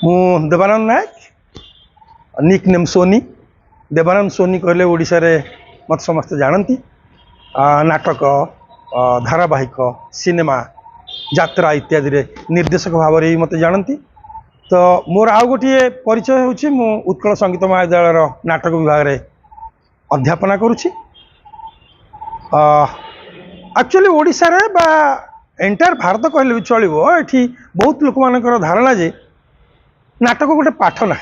ମୁଁ Debananda Nayak Nick name Soni. Devanand Soni कहले ओडिशा रे मत समस्त जानती। नाटक धारावाहिक सिनेमा यात्रा इत्यादि रे निर्देशक भाव में मत जानती। तो मोर आउ गोटे परिचय होछि मु उत्कल संगीत महाविद्यालय नाटक विभाग रे अध्यापना करुछि। एक्चुअली ओडिशा रे बा एंटायर भारत कहले भी चलिबो। एठी बहुत लोक मानकर धारणा जे नाटक गोटे पाठ ना,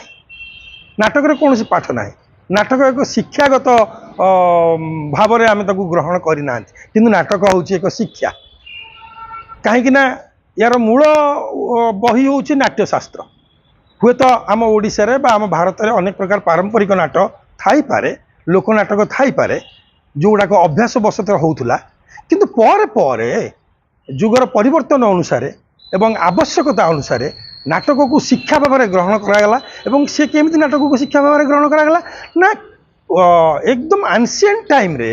नाटक रे कौन पाठ ना, नाटक एक शिक्षागत भाव में आम ग्रहण करना, किंतु नाटक हूँ एक शिक्षा। कहीं यार मूल बही हूँ नाट्यशास्त्र। हुए तो आम ओडिशा रे बा आम भारत में अनेक प्रकार पारंपरिक नाटक थाई पारे, लोक नाटक थाई पारे जोगुड़ाक अभ्यास बसत होउथुला, किंतु पर पर जुगर परिवर्तन अनुसार एवं आवश्यकता अनुसार नाटक को शिक्षा भाव में ग्रहण करागला। एवं से केमिति नाटक को शिक्षा भाव में ग्रहण करागला ना, एकदम एंशिएंट टाइम रे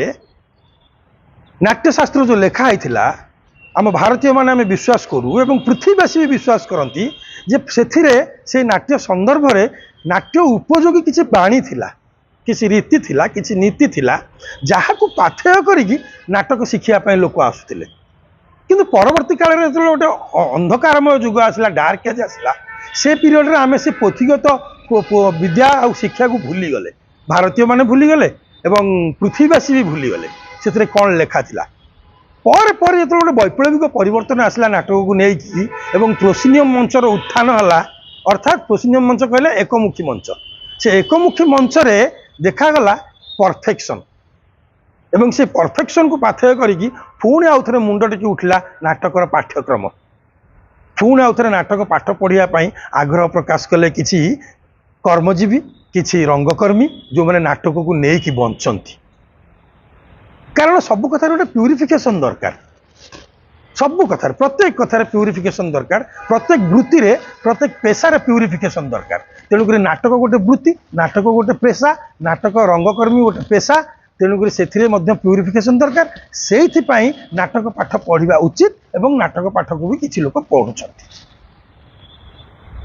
नाट्यशास्त्र जो लेखा होता आम भारतीय माने आम विश्वास करूँ एवं पृथ्वीवासी भी विश्वास करती जे से नाट्य संदर्भ रे नाट्य उपयोगी किसी बाणी थिला, किसी रीति थिला, किसी नीति थिला, जहाँ को पाथेय करिकी नाटक शिखिया लोक आसुतिले। किंतु परवर्ती काल में जो गोटे अंधकारमय जुग आसला, डार्क एज आसला, से पीरियड रे आमे से पोथीगत विद्या और शिक्षा को भूली गले, भारतीय माने भूली गले एवं पृथ्वीवासी भी भूली गले से कौन लेखा थिला। पर पर जो गोटे वैप्लविक परिवर्तन आसला नाटक को लेकिन एवं प्रोसिनियम मंचर उत्थान है, अर्थात प्रोसिनियम मंच कहले एकमुखी मंच। से एकमुखी मंच रे देखागला परफेक्शन एवं से परफेक्शन को पाथेय करिकी पुणी आउ थे मुंड टेकी उठला नाटकर पाठ्यक्रम। पुणी आउ थे नाटक पाठ पढ़ापी आग्रह प्रकाश कले किसी कर्मजीवी, किसी रंगकर्मी जो मैंने नाटक को लेकिन बंचती। कारण सबु कथार गोटे प्यूरिफिकेशन दरकार, सबु कथार प्रत्येक कथार प्यूरिफिकेशन दरकार, प्रत्येक वृत्ति रे प्रत्येक पेशार प्यूरिफिकेशन दरकार। तेणुक नाटक गोटे वृत्ति, नाटक गोटे पेशा, नाटक रंगकर्मी गोटे पेशा, तेणुक से प्यूरिफिकेशन दरकार। से नाटक पाठ पढ़ा उचित एवं नाटक पाठ को भी किसी लोग पढ़ुं।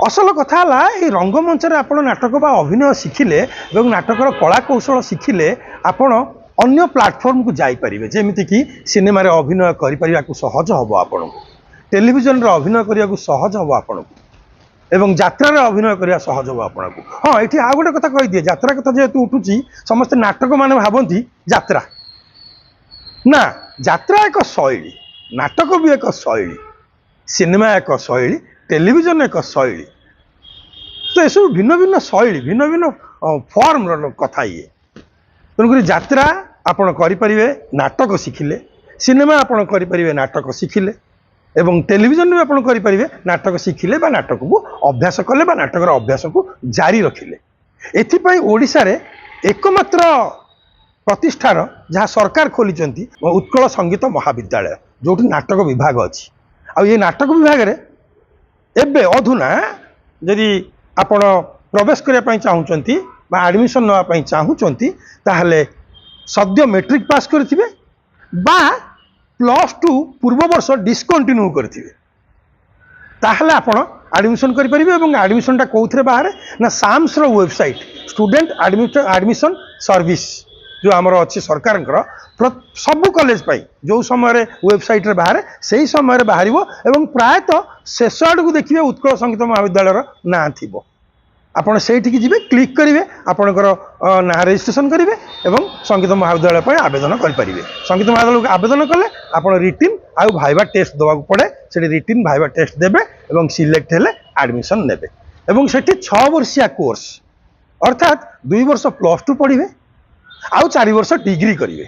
असल कथा है रंगमंच आप नाटक बा अभिनय शिखिले और नाटकर कला कौशल शिखिले आपण अन्य प्लाटफर्म को जापर, जमीती कि सिनेमा रे अभिनय कर सहज हम, आपन टेलीविजन रे अभिनय करने को सहज हम, आपन एवं यात्रा रे अभिनय करने सहज हम आपन को। हाँ, ये आ गोटे कथा कही दिए, यात्रा कथा जेहेतु उठुची समस्ते नाटक माने भावती यात्रा ना, यात्रा एक शैली, नाटक भी एक शैली, सिनेमा एक शैली, टेलीविजन एक शैली। तो ये सब भिन्न भिन्न शैली, भिन्न भिन्न फॉर्म कथा। ये तेणुक यात्रा आपड़ करें नाटक शिखिले, सिनेमा आपड़ करें नाटक शिखिले, एवं टेलीविजन भी आपड़ करें नाटक शिखिले बा नाटक को अभ्यास कले बा नाटकर अभ्यास को जारी रखिले। एथिपाई ओडिशा रे एकमात्र प्रतिष्ठान जहाँ सरकार खोली उत्कल संगीत महाविद्यालय, जो नाटक विभाग अच्छी। ये नाटक विभाग रे एबे अधुना यदि आपण प्रवेश करने चाहूँगी बा एडमिशन नापी चाहूँगी ताहले सद्य मेट्रिक पास करेंगे बा +2 पूर्व वर्ष डिस्कंटिन्यू करेंगे, ताहले आपण एडमिशन करें। एडमिशन टा कौन बाहर ना साम्स रो वेबसाइट स्टूडेंट एडमिशन सर्विस जो आमर अच्छी सरकार सबू कॉलेज जो समय वेबसाइट रे बाहर से समय बाहर एवं प्रायतः शेष आड़ को देखिए उत्कल संगीत महाविद्यालय ना थी। आपड़ से जी क्लिक करेंगे, आपणकर ना रजिस्ट्रेशन करेंगे एवं संगीत महाविद्यालय पर आवेदन करेंगे। संगीत महाविद्यालय आवेदन कले आप रिटिन आउ भाइबा टेस्ट देवाक पड़े, से रिटिन भाइबा टेस्ट देवे और सिलेक्ट हेले एडमिशन नेबे एवं से 6 वर्षिया कोर्स अर्थात 2 वर्ष +2 पढ़े आउ 4 वर्ष डिग्री करेंगे।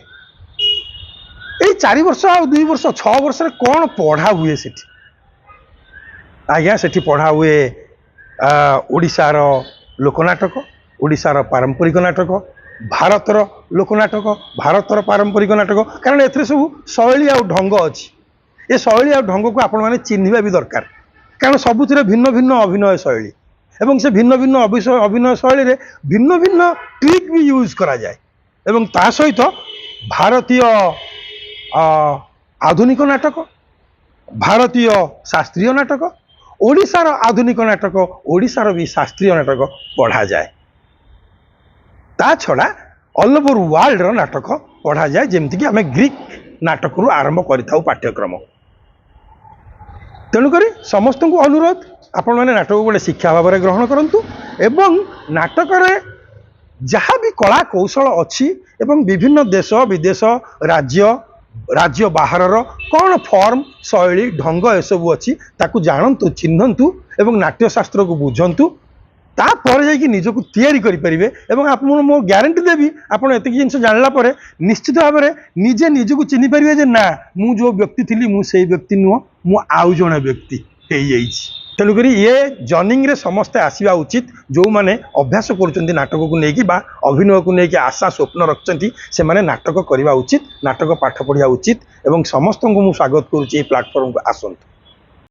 ये 4 वर्ष आ 2 वर्ष 6 वर्ष कौन पढ़ा हुए से आज्ञा से पढ़ा हुए ओडिशार लोकनाटक, ओडिशार पारंपरिक नाटक, भारतर लोकनाटक, भारतर पारंपरिक नाटक। कारण ए सब शैली आ ढंग अच्छी, ये शैली आ ढंग को आपण मैंने चिन्हवा भी दरकार। कारण सबुथिरे भिन्न भिन्न अभिनय शैली एवं से भिन्न भिन्न अभिनय शैली रे भिन्न भिन्न ट्रिक भी यूज करा जाए एवं ता सहित भारतीय आधुनिक नाटक, भारतीय शास्त्रीय नाटक, ओडिशार आधुनिक नाटक ओडिशार भी शास्त्रीय नाटक पढ़ा जाए ता छड़ा ऑल ओवर वर्ल्ड रो नाटक पढ़ा जाए जेमती कि आम ग्रीक नाटक रु आरंभ करिथाउ पाठ्यक्रम तेणुक समस्त को अनुरोध आपण मैंने नाटक गोटे शिक्षा भाव में ग्रहण करूँ एवं नाटक जहाँ भी कला कौशल अच्छी एवं विभिन्न देश विदेश राज्य राज्य बाहर कौन फॉर्म शैली ढंग एसबू अच्छी ताकू जानतु चिन्हतु एवं नाट्यशास्त्र को बुझंतु तापर जाकि निजक तैयारी करेंगे एवं आप मो ग्यारंटी देवी आपड़ एत जिन जानला निश्चित भाव में निजे निजक चिन्ह पारे ना मु जो व्यक्ति थी मुझे व्यक्ति नुह मु आउ जड़े व्यक्ति तेणुक ये जर्निंग रे समस्ते आसवा उचित जो मैंने अभ्यास कर नाटक को लेकिन अभिनय को लेकिन आशा स्वप्न रखिंट से मैंने नाटक करवा उचित नाटक पाठ पढ़ा उचित एवं समस्त को मुझे स्वागत करुच्ची प्लाटफर्म को आसतु।